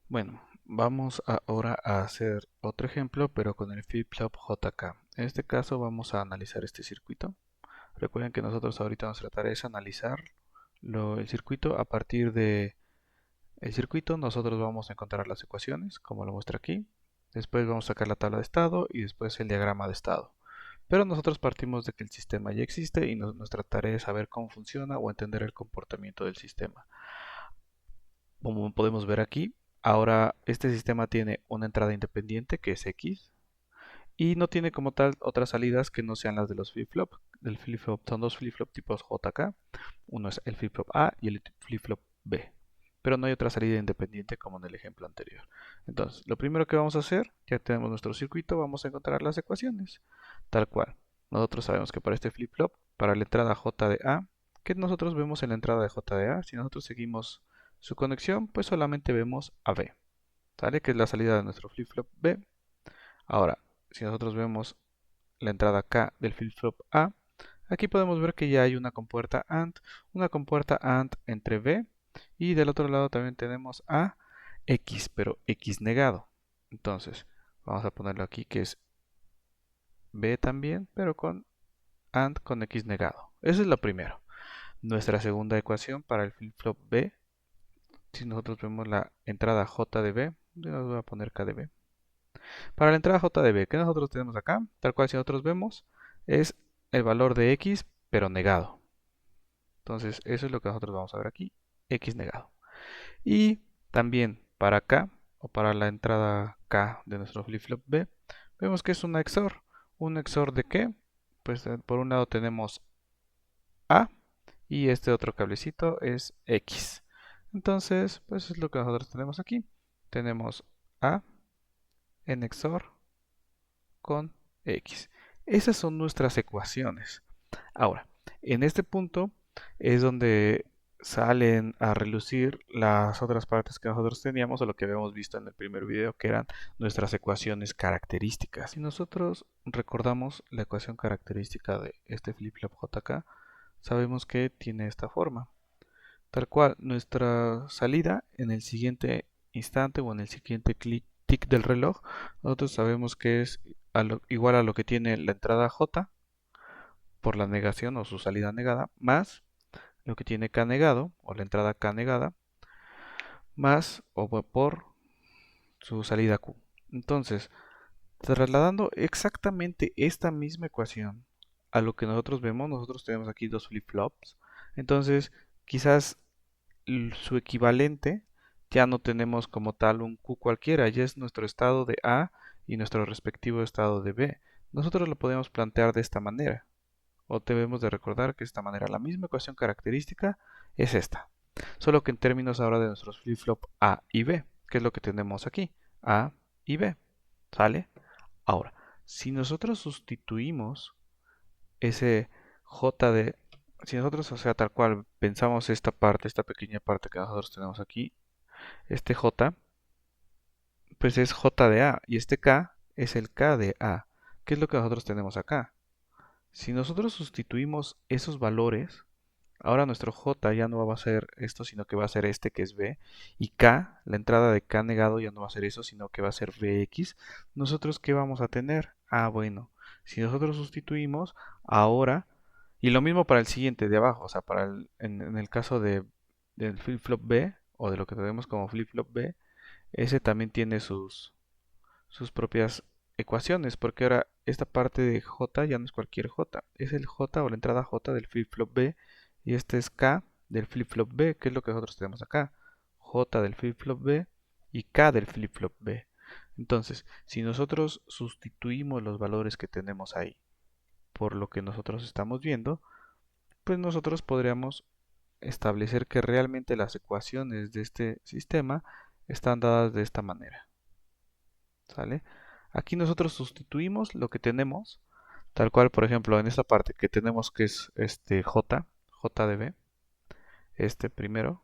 Bueno, vamos ahora a hacer otro ejemplo, pero con el flip-flop JK. En este caso vamos a analizar este circuito. Recuerden que nosotros ahorita nuestra tarea es analizar el circuito. A partir de el circuito nosotros vamos a encontrar las ecuaciones, como lo muestra aquí. Después vamos a sacar la tabla de estado y después el diagrama de estado. Pero nosotros partimos de que el sistema ya existe y nuestra tarea es saber cómo funciona o entender el comportamiento del sistema. Como podemos ver aquí, ahora este sistema tiene una entrada independiente que es X y no tiene como tal otras salidas que no sean las de los flip-flop. Del flip-flop son dos flip-flop tipos JK, uno es el flip-flop A y el flip-flop B. Pero no hay otra salida independiente como en el ejemplo anterior. Entonces, lo primero que vamos a hacer, ya tenemos nuestro circuito, vamos a encontrar las ecuaciones, tal cual. Nosotros sabemos que para este flip-flop, para la entrada J de A, que nosotros vemos en la entrada de J de A, si nosotros seguimos su conexión, pues solamente vemos a B, ¿sale? Que es la salida de nuestro flip-flop B. Ahora, si nosotros vemos la entrada K del flip-flop A, aquí podemos ver que ya hay una compuerta AND entre B, y del otro lado también tenemos a X, pero X negado. Entonces, vamos a ponerlo aquí que es B también, pero con AND con X negado. Eso es lo primero. Nuestra segunda ecuación para el flip-flop B, si nosotros vemos la entrada J de B, yo les voy a poner K de B. Para la entrada J de B, que nosotros tenemos acá, tal cual si nosotros vemos, es el valor de X, pero negado. Entonces, eso es lo que nosotros vamos a ver aquí, X negado. Y también para K, o para la entrada K de nuestro flip-flop B, vemos que es una XOR. ¿Un XOR de qué? Pues por un lado tenemos A y este otro cablecito es X. Entonces, pues es lo que nosotros tenemos aquí. Tenemos A en XOR con X. Esas son nuestras ecuaciones. Ahora, en este punto es donde salen a relucir las otras partes que nosotros teníamos o lo que habíamos visto en el primer video, que eran nuestras ecuaciones características. Si nosotros recordamos la ecuación característica de este flip-flop JK, sabemos que tiene esta forma. Tal cual, nuestra salida en el siguiente instante o en el siguiente tic del reloj, nosotros sabemos que es igual a lo que tiene la entrada J por la negación o su salida negada, más lo que tiene K negado o la entrada K negada, más o por su salida Q. Entonces, trasladando exactamente esta misma ecuación a lo que nosotros vemos, nosotros tenemos aquí dos flip-flops. Entonces, quizás su equivalente ya no tenemos como tal un Q cualquiera, ya es nuestro estado de A y nuestro respectivo estado de B. Nosotros lo podemos plantear de esta manera, o debemos de recordar que de esta manera la misma ecuación característica es esta, solo que en términos ahora de nuestros flip-flop A y B, que es lo que tenemos aquí, A y B, ¿sale? Ahora, si nosotros sustituimos ese J de, si nosotros, o sea, tal cual pensamos esta parte, esta pequeña parte que nosotros tenemos aquí, este J, pues es J de A y este K es el K de A. ¿Qué es lo que nosotros tenemos acá? Si nosotros sustituimos esos valores, ahora nuestro J ya no va a ser esto, sino que va a ser este que es B. Y K, la entrada de K negado ya no va a ser eso, sino que va a ser Bx. ¿Nosotros qué vamos a tener? Ah, bueno, si nosotros sustituimos, ahora, y lo mismo para el siguiente de abajo, o sea, en el caso del flip-flop B, o de lo que tenemos como flip-flop B, ese también tiene sus propias ecuaciones, porque ahora esta parte de J ya no es cualquier J, es el J o la entrada J del flip-flop B, y este es K del flip-flop B, que es lo que nosotros tenemos acá, J del flip-flop B y K del flip-flop B. Entonces, si nosotros sustituimos los valores que tenemos ahí por lo que nosotros estamos viendo, pues nosotros podríamos establecer que realmente las ecuaciones de este sistema están dadas de esta manera. ¿Sale? Aquí nosotros sustituimos lo que tenemos, tal cual, por ejemplo, en esta parte que tenemos que es este J de B, este primero,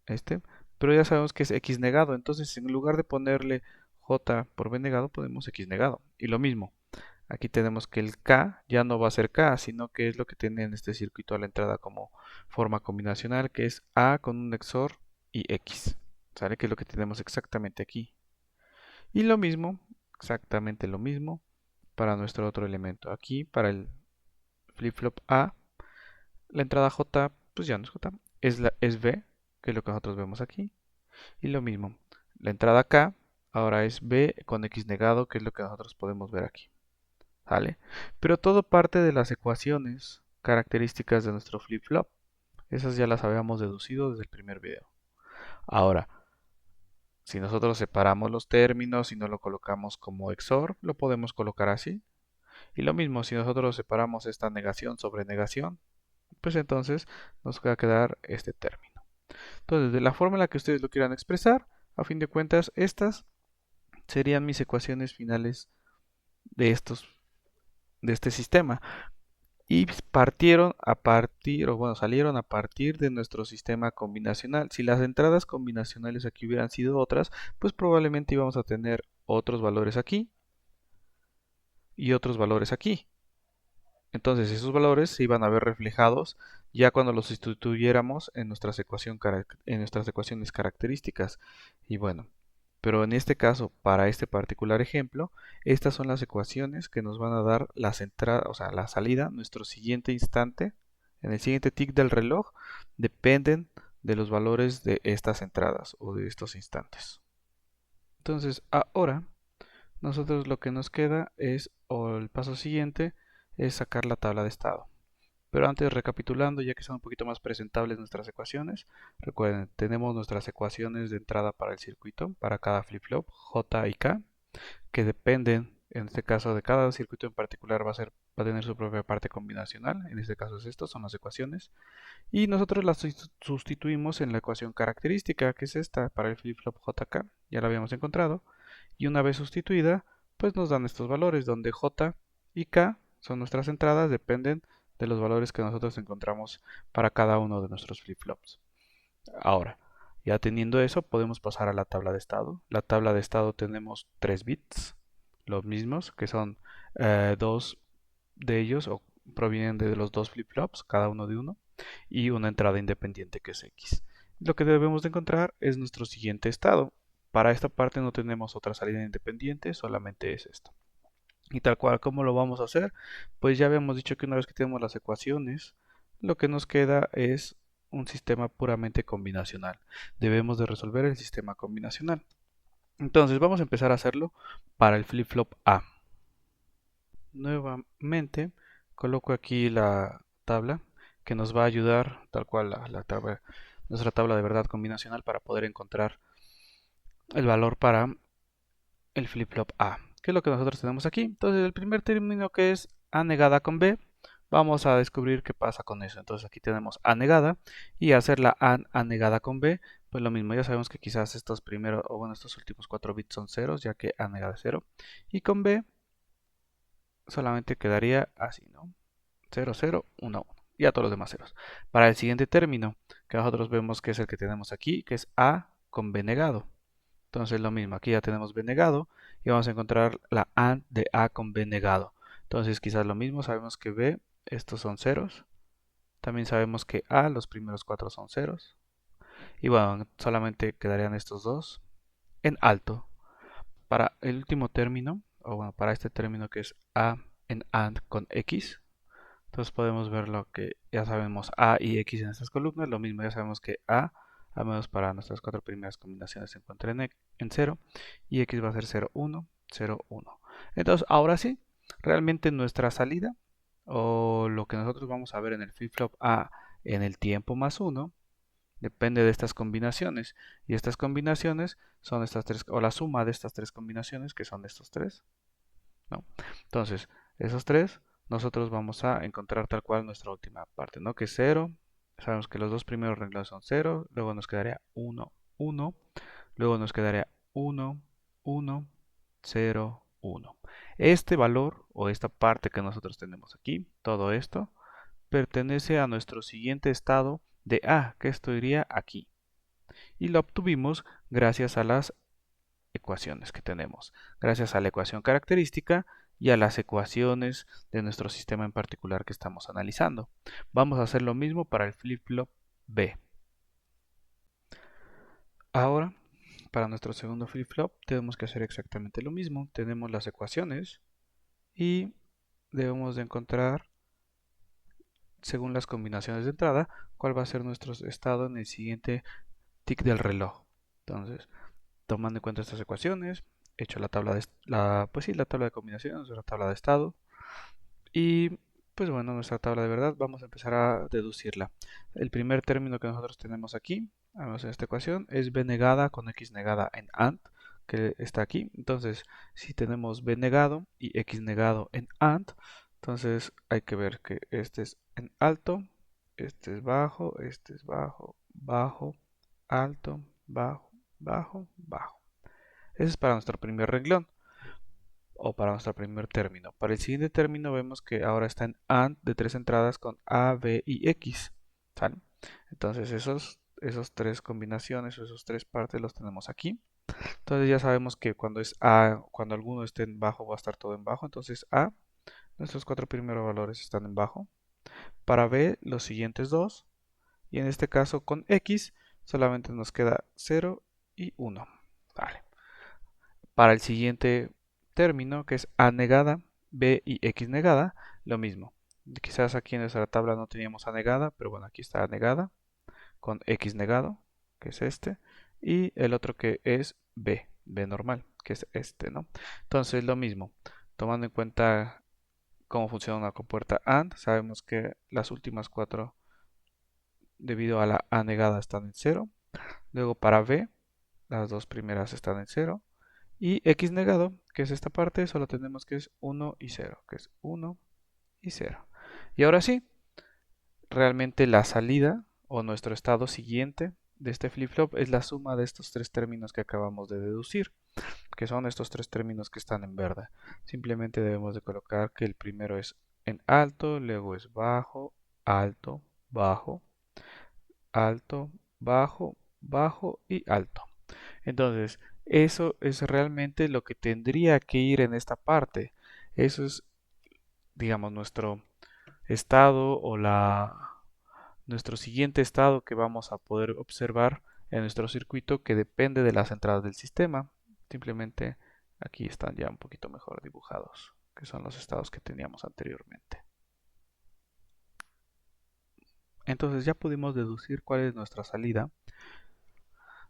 este, pero ya sabemos que es X negado, entonces en lugar de ponerle J por B negado, ponemos X negado. Y lo mismo, aquí tenemos que el K ya no va a ser K, sino que es lo que tiene en este circuito a la entrada como forma combinacional, que es A con un XOR y X. ¿sale? Que es lo que tenemos exactamente aquí. Y lo mismo, exactamente lo mismo para nuestro otro elemento. Aquí, para el flip-flop A, la entrada J, pues ya no es J, es B, que es lo que nosotros vemos aquí. Y lo mismo, la entrada K ahora es B con X negado, que es lo que nosotros podemos ver aquí. ¿Sale? Pero todo parte de las ecuaciones características de nuestro flip-flop. Esas ya las habíamos deducido desde el primer video. Ahora, si nosotros separamos los términos y no lo colocamos como XOR, lo podemos colocar así. Y lo mismo, si nosotros separamos esta negación sobre negación, pues entonces nos va a quedar este término. Entonces, de la forma en la que ustedes lo quieran expresar, a fin de cuentas, estas serían mis ecuaciones finales de este sistema. Y partieron a partir, o bueno, salieron a partir de nuestro sistema combinacional. Si las entradas combinacionales aquí hubieran sido otras, pues probablemente íbamos a tener otros valores aquí y otros valores aquí. Entonces esos valores se iban a ver reflejados ya cuando los sustituyéramos en nuestras ecuaciones características. Y bueno, pero en este caso, para este particular ejemplo, estas son las ecuaciones que nos van a dar las entradas, o sea, la salida, nuestro siguiente instante, en el siguiente tick del reloj, dependen de los valores de estas entradas o de estos instantes. Entonces, ahora nosotros lo que nos queda es, o el paso siguiente, es sacar la tabla de estado. Pero antes, recapitulando, ya que son un poquito más presentables nuestras ecuaciones, recuerden, tenemos nuestras ecuaciones de entrada para el circuito, para cada flip-flop, J y K, que dependen, en este caso, de cada circuito en particular, va a tener su propia parte combinacional, en este caso es esto, son las ecuaciones, y nosotros las sustituimos en la ecuación característica, que es esta, para el flip-flop JK, ya la habíamos encontrado, y una vez sustituida, pues nos dan estos valores, donde J y K son nuestras entradas, dependen de los valores que nosotros encontramos para cada uno de nuestros flip-flops. Ahora, ya teniendo eso, podemos pasar a la tabla de estado. La tabla de estado tenemos 3 bits, los mismos, que son dos de ellos o provienen de los dos flip-flops, cada uno de uno, y una entrada independiente que es X. Lo que debemos de encontrar es nuestro siguiente estado. Para esta parte no tenemos otra salida independiente, solamente es esto. Y tal cual, ¿cómo lo vamos a hacer? Pues ya habíamos dicho que una vez que tenemos las ecuaciones, lo que nos queda es un sistema puramente combinacional. Debemos de resolver el sistema combinacional. Entonces vamos a empezar a hacerlo para el flip-flop A. Nuevamente coloco aquí la tabla que nos va a ayudar, tal cual nuestra tabla de verdad combinacional para poder encontrar el valor para el flip-flop A, que es lo que nosotros tenemos aquí. Entonces el primer término, que es A negada con B, vamos a descubrir qué pasa con eso. Entonces aquí tenemos A negada, y hacer la A negada con B, pues lo mismo, ya sabemos que quizás estos primeros, o bueno, estos últimos 4 bits son ceros, ya que A negada es 0, y con B solamente quedaría así, ¿no? 0, 0, 1, 1, y a todos los demás ceros. Para el siguiente término, que nosotros vemos que es el que tenemos aquí, que es A con B negado. Entonces lo mismo, aquí ya tenemos B negado y vamos a encontrar la AND de A con B negado. Entonces quizás lo mismo, sabemos que B, estos son ceros. También sabemos que A, los primeros 4 son ceros. Y bueno, solamente quedarían estos dos en alto. Para el último término, o bueno, para este término que es A en AND con X, entonces podemos ver lo que ya sabemos A y X en estas columnas. Lo mismo, ya sabemos que A, al menos para nuestras 4 primeras combinaciones, se encuentra en 0 y X va a ser 0, 1, 0, 1. Entonces, ahora sí, realmente nuestra salida, o lo que nosotros vamos a ver en el flip-flop A en el tiempo más 1, depende de estas combinaciones. Y estas combinaciones son estas tres, o la suma de estas tres combinaciones, que son estos tres, ¿no? Entonces, esos tres, nosotros vamos a encontrar tal cual nuestra última parte, ¿no? Que es 0. Sabemos que los dos primeros renglones son 0. Luego nos quedaría 1, 1. Luego nos quedaría 1, 1, 0, 1. Este valor, o esta parte que nosotros tenemos aquí, todo esto, pertenece a nuestro siguiente estado de A, que esto iría aquí. Y lo obtuvimos gracias a las ecuaciones que tenemos, gracias a la ecuación característica y a las ecuaciones de nuestro sistema en particular que estamos analizando. Vamos a hacer lo mismo para el flip-flop B. Ahora para nuestro segundo flip-flop tenemos que hacer exactamente lo mismo. Tenemos las ecuaciones y debemos de encontrar, según las combinaciones de entrada, cuál va a ser nuestro estado en el siguiente tic del reloj. Entonces, tomando en cuenta estas ecuaciones, he hecho la tabla de la tabla de combinaciones, la tabla de estado, y pues bueno, nuestra tabla de verdad vamos a empezar a deducirla. El primer término que nosotros tenemos aquí, vamos en esta ecuación, es b negada con x negada en AND, que está aquí. Entonces, si tenemos b negado y x negado en AND, entonces hay que ver que este es en alto, este es bajo, bajo, alto, bajo, bajo, bajo. Ese es para nuestro primer renglón o para nuestro primer término. Para el siguiente término vemos que ahora está en AND de 3 entradas con A, B y X. ¿Sale? Entonces esos tres combinaciones o esos tres partes los tenemos aquí. Entonces ya sabemos que cuando es A, cuando alguno esté en bajo va a estar todo en bajo. Entonces A, nuestros cuatro primeros valores están en bajo. Para B, los siguientes dos. Y en este caso con X solamente nos queda 0 y 1. Vale. Para el siguiente término, que es A negada, B y X negada, lo mismo. Quizás aquí en nuestra tabla no teníamos A negada, pero bueno, aquí está A negada con X negado, que es este, y el otro que es B normal, que es este, ¿no? Entonces lo mismo, tomando en cuenta cómo funciona una compuerta AND, sabemos que las últimas cuatro debido a la A negada están en 0. Luego para B, las dos primeras están en 0. Y X negado, que es esta parte, solo tenemos que es 1 y 0, que es 1 y 0. Y ahora sí, realmente la salida o nuestro estado siguiente de este flip-flop es la suma de estos tres términos que acabamos de deducir, que son estos tres términos que están en verde. Simplemente debemos de colocar que el primero es en alto, luego es bajo, alto, bajo, alto, bajo, bajo y alto. Entonces, eso es realmente lo que tendría que ir en esta parte. Eso es, digamos, nuestro estado o nuestro siguiente estado que vamos a poder observar en nuestro circuito que depende de las entradas del sistema. Simplemente aquí están ya un poquito mejor dibujados, que son los estados que teníamos anteriormente. Entonces ya pudimos deducir cuál es nuestra salida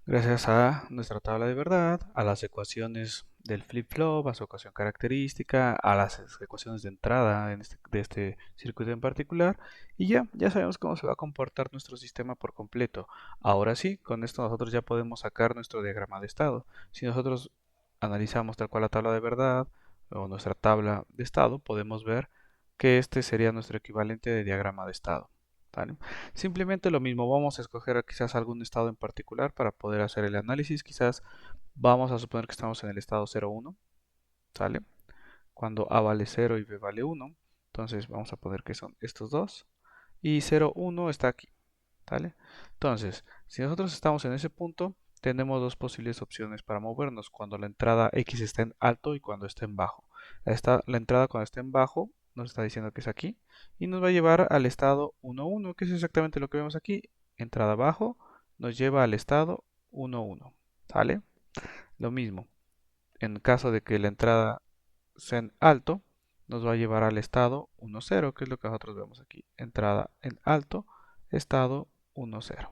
gracias a nuestra tabla de verdad, a las ecuaciones del flip-flop, a su ecuación característica, a las ecuaciones de entrada de este circuito en particular, y ya sabemos cómo se va a comportar nuestro sistema por completo. Ahora sí, con esto nosotros ya podemos sacar nuestro diagrama de estado. Si nosotros analizamos tal cual la tabla de verdad o nuestra tabla de estado, podemos ver que este sería nuestro equivalente de diagrama de estado. ¿Vale? Simplemente lo mismo, vamos a escoger quizás algún estado en particular para poder hacer el análisis. Quizás vamos a suponer que estamos en el estado 0,1, ¿sale? Cuando A vale 0 y B vale 1, entonces vamos a poner que son estos dos. Y 0,1 está aquí, ¿sale? Entonces, si nosotros estamos en ese punto, tenemos dos posibles opciones para movernos, cuando la entrada X está en alto y cuando está en bajo. La entrada cuando está en bajo nos está diciendo que es aquí y nos va a llevar al estado 1,1, que es exactamente lo que vemos aquí. Entrada bajo nos lleva al estado 1,1, ¿sale? Lo mismo, en caso de que la entrada sea en alto, nos va a llevar al estado 1,0, que es lo que nosotros vemos aquí. Entrada en alto, estado 1,0.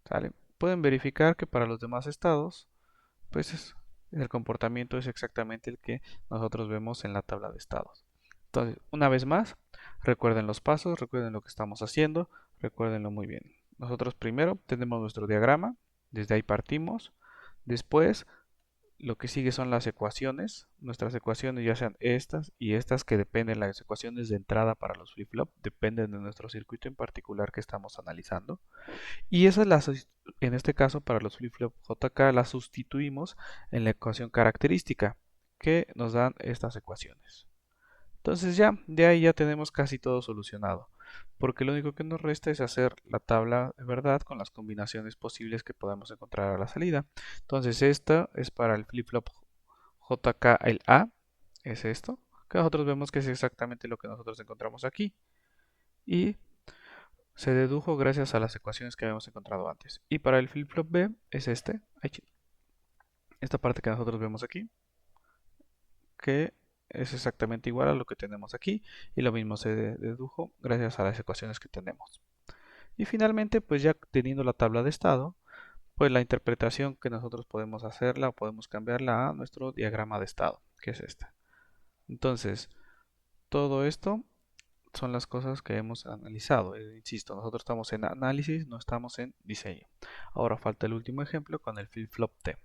¿Sale? Pueden verificar que para los demás estados, pues el comportamiento es exactamente el que nosotros vemos en la tabla de estados. Entonces, una vez más, recuerden los pasos, recuerden lo que estamos haciendo, recuérdenlo muy bien. Nosotros primero tenemos nuestro diagrama, desde ahí partimos. Después lo que sigue son las ecuaciones. Nuestras ecuaciones ya sean estas y estas que dependen, las ecuaciones de entrada para los flip-flop, dependen de nuestro circuito en particular que estamos analizando. Y esas en este caso para los flip-flop JK las sustituimos en la ecuación característica que nos dan estas ecuaciones. Entonces ya, de ahí ya tenemos casi todo solucionado, porque lo único que nos resta es hacer la tabla de verdad con las combinaciones posibles que podemos encontrar a la salida. Entonces esta es para el flip-flop JK, el A, es esto, que nosotros vemos que es exactamente lo que nosotros encontramos aquí. Y se dedujo gracias a las ecuaciones que habíamos encontrado antes. Y para el flip-flop B es esta parte que nosotros vemos aquí, que es exactamente igual a lo que tenemos aquí, y lo mismo se dedujo gracias a las ecuaciones que tenemos. Y finalmente, pues ya teniendo la tabla de estado, pues la interpretación que nosotros podemos hacerla o podemos cambiarla a nuestro diagrama de estado, que es esta. Entonces, todo esto son las cosas que hemos analizado. Insisto, nosotros estamos en análisis, no estamos en diseño. Ahora falta el último ejemplo con el flip-flop T.